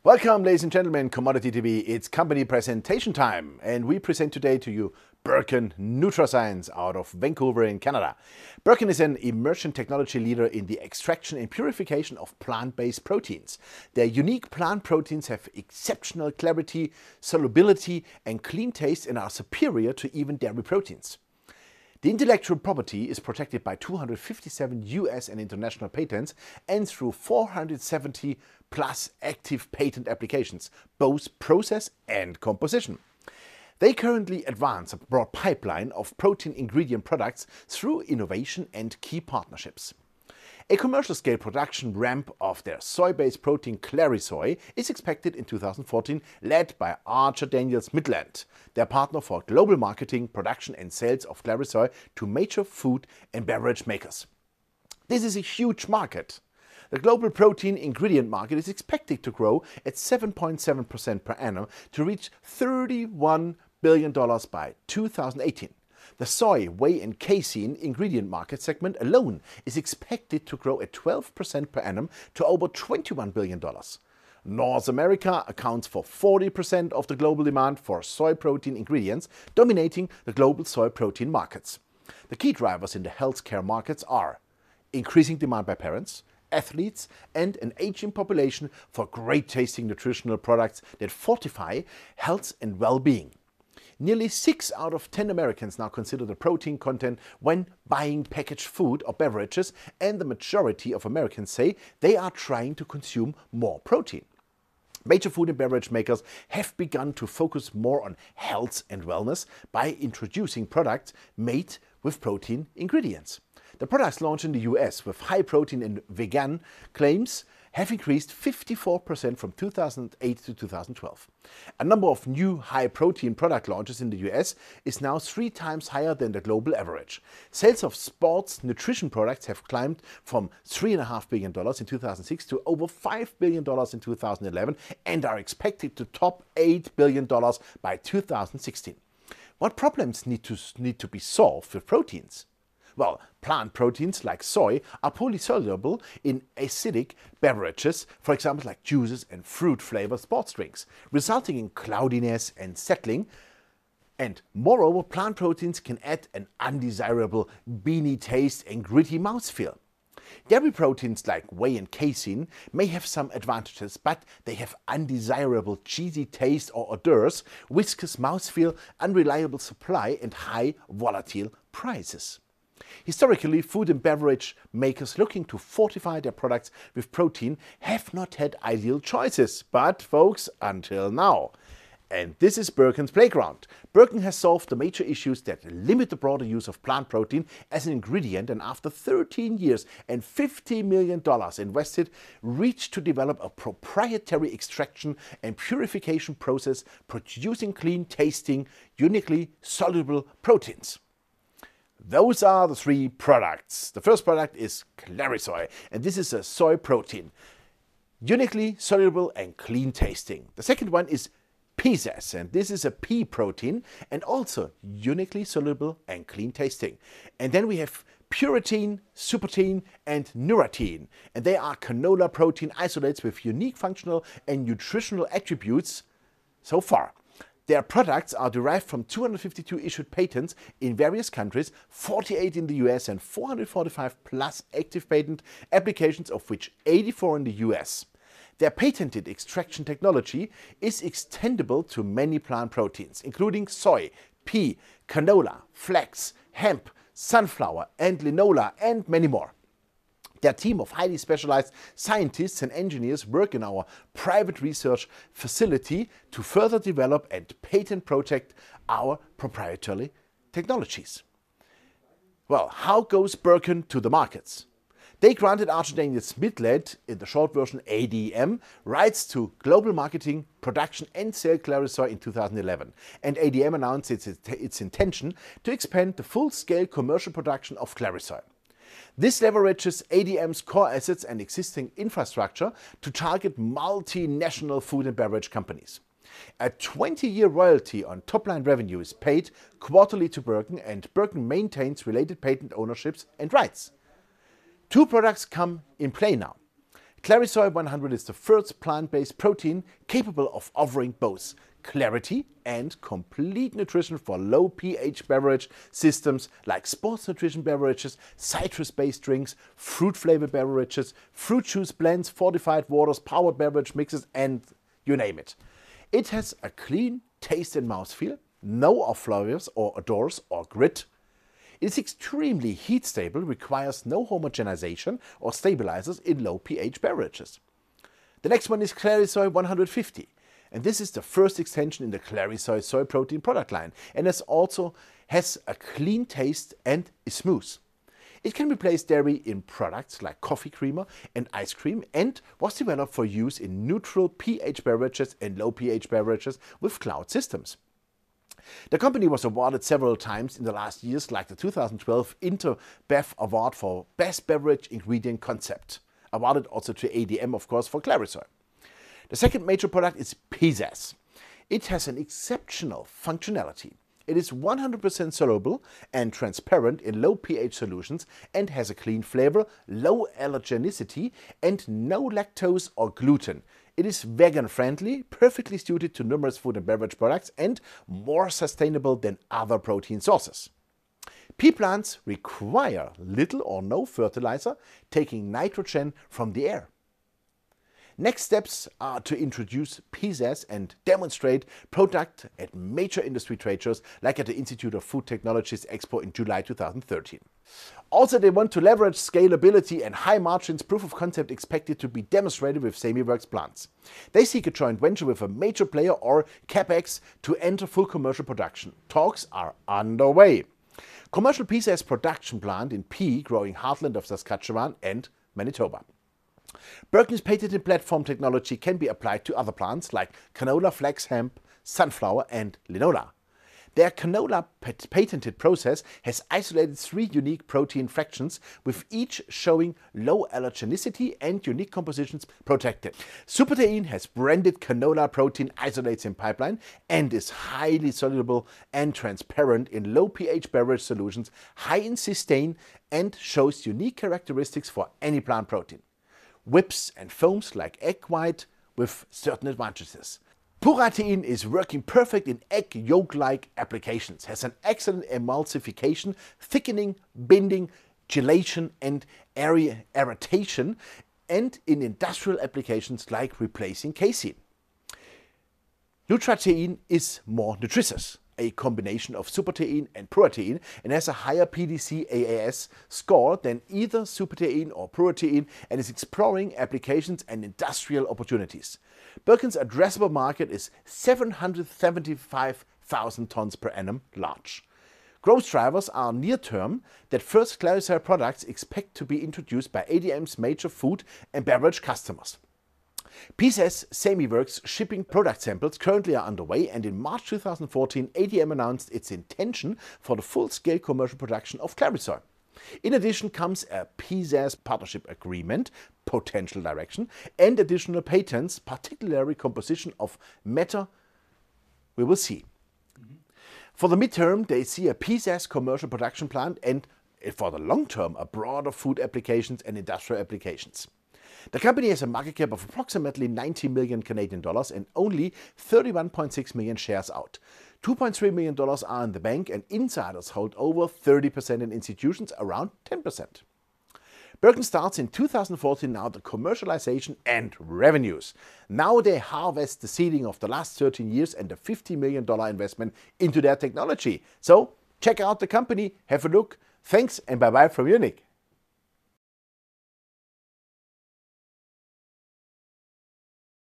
Welcome, ladies and gentlemen, Commodity TV. It's company presentation time, and we present today to you Burcon Nutra out of Vancouver in Canada. Burcon is an immersion technology leader in the extraction and purification of plant-based proteins. Their unique plant proteins have exceptional clarity, solubility, and clean taste and are superior to even dairy proteins. The intellectual property is protected by 257 US and international patents and through 470 plus active patent applications, both process and composition. They currently advance a broad pipeline of protein ingredient products through innovation and key partnerships. A commercial-scale production ramp of their soy-based protein ClariSoy is expected in 2014, led by Archer Daniels Midland, their partner for global marketing, production and sales of ClariSoy to major food and beverage makers. This is a huge market. The global protein ingredient market is expected to grow at 7.7% per annum to reach $31 billion by 2018. The soy, whey and casein ingredient market segment alone is expected to grow at 12% per annum to over $21 billion. North America accounts for 40% of the global demand for soy protein ingredients, dominating the global soy protein markets. The key drivers in the healthcare markets are increasing demand by parents, athletes and an aging population for great tasting nutritional products that fortify health and well-being. Nearly 6 out of 10 Americans now consider the protein content when buying packaged food or beverages, and the majority of Americans say they are trying to consume more protein. Major food and beverage makers have begun to focus more on health and wellness by introducing products made with protein ingredients. The products launched in the US with high protein and vegan claims have increased 54% from 2008 to 2012. A number of new high-protein product launches in the US is now 3 times higher than the global average. Sales of sports nutrition products have climbed from $3.5 billion in 2006 to over $5 billion in 2011 and are expected to top $8 billion by 2016. What problems need to be solved with proteins? Well, plant proteins like soy are poorly soluble in acidic beverages, for example like juices and fruit-flavored sports drinks, resulting in cloudiness and settling. And moreover, plant proteins can add an undesirable beany taste and gritty mouthfeel. Dairy proteins like whey and casein may have some advantages, but they have undesirable cheesy taste or odors, viscous mouthfeel, unreliable supply and high volatile prices. Historically, food and beverage makers looking to fortify their products with protein have not had ideal choices, but folks, until now. And this is Burcon's playground. Burcon has solved the major issues that limit the broader use of plant protein as an ingredient, and after 13 years and $50 million invested, reached to develop a proprietary extraction and purification process producing clean tasting, uniquely soluble proteins. Those are the 3 products. The first product is ClariSoy, and this is a soy protein, uniquely soluble and clean tasting. The second one is PZES, and this is a pea protein and also uniquely soluble and clean tasting. And then we have Puritin, Supertin and Nuratin, and they are canola protein isolates with unique functional and nutritional attributes so far. Their products are derived from 252 issued patents in various countries, 48 in the US and 445 plus active patent applications, of which 84 in the US. Their patented extraction technology is extendable to many plant proteins, including soy, pea, canola, flax, hemp, sunflower and linola and many more. Their team of highly specialized scientists and engineers work in our private research facility to further develop and patent protect our proprietary technologies. Well, how goes Burcon to the markets? They granted Archer Daniels Midland, in the short version ADM, rights to global marketing, production and sale ClariSoy in 2011. And ADM announced its intention to expand the full-scale commercial production of ClariSoy. This leverages ADM's core assets and existing infrastructure to target multinational food and beverage companies. A 20-year royalty on top-line revenue is paid quarterly to Burcon, and Burcon maintains related patent ownerships and rights. 2 products come in play now. Clarisoy 100 is the first plant-based protein capable of offering both clarity and complete nutrition for low pH beverage systems like sports nutrition beverages, citrus-based drinks, fruit-flavored beverages, fruit juice blends, fortified waters, powered beverage mixes, and you name it. It has a clean taste and mouthfeel, no off flavors or odors or grit. It is extremely heat stable, requires no homogenization or stabilizers in low pH beverages. The next one is Clarisoy 150. And this is the first extension in the Clarisoy soy protein product line, and it also has a clean taste and is smooth. It can replace dairy in products like coffee creamer and ice cream, and was developed for use in neutral pH beverages and low pH beverages with cloud systems. The company was awarded several times in the last years, like the 2012 InterBev Award for Best Beverage Ingredient Concept, awarded also to ADM, of course, for Clarisoy. The second major product is PZAS. It has an exceptional functionality. It is 100% soluble and transparent in low pH solutions and has a clean flavor, low allergenicity, and no lactose or gluten. It is vegan friendly, perfectly suited to numerous food and beverage products, and more sustainable than other protein sources. Pea plants require little or no fertilizer, taking nitrogen from the air. Next steps are to introduce PZAS and demonstrate product at major industry trade shows like at the Institute of Food Technologies Expo in July 2013. Also, they want to leverage scalability and high margins. Proof of concept expected to be demonstrated with SemiWorks plants. They seek a joint venture with a major player or CapEx to enter full commercial production. Talks are underway. Commercial PZAS production plant in pea growing heartland of Saskatchewan and Manitoba. Burcon's patented platform technology can be applied to other plants like canola, flax, hemp, sunflower, and linola. Their canola patented process has isolated 3 unique protein fractions, with each showing low allergenicity and unique compositions protected. Supertein has branded canola protein isolates in pipeline and is highly soluble and transparent in low pH beverage solutions, high in cysteine, and shows unique characteristics for any plant protein. Whips and foams like egg white with certain advantages. Puratein is working perfect in egg yolk-like applications, has an excellent emulsification, thickening, binding, gelation and aeration, and in industrial applications like replacing casein. Nutratein is more nutritious, a combination of supertein and puratein, and has a higher PDCAAS score than either supertein or puratein, and is exploring applications and industrial opportunities. Burcon's addressable market is 775,000 tons per annum large. Growth drivers are near term that first Clarisoy products expect to be introduced by ADM's major food and beverage customers. PZAS SemiWorks shipping product samples currently are underway, and in March 2014 ADM announced its intention for the full-scale commercial production of Clarisoy. In addition comes a PZAS partnership agreement, potential direction, and additional patents, particularly composition of matter. We will see. For the midterm, they see a PZAS commercial production plant, and for the long term, a broader food applications and industrial applications. The company has a market cap of approximately 90 million Canadian dollars and only 31.6 million shares out. $2.3 million are in the bank, and insiders hold over 30% and institutions around 10%. Burcon starts in 2014 now the commercialization and revenues. Now they harvest the seeding of the last 13 years and a $50 million investment into their technology. So check out the company, have a look. Thanks and bye-bye from Munich.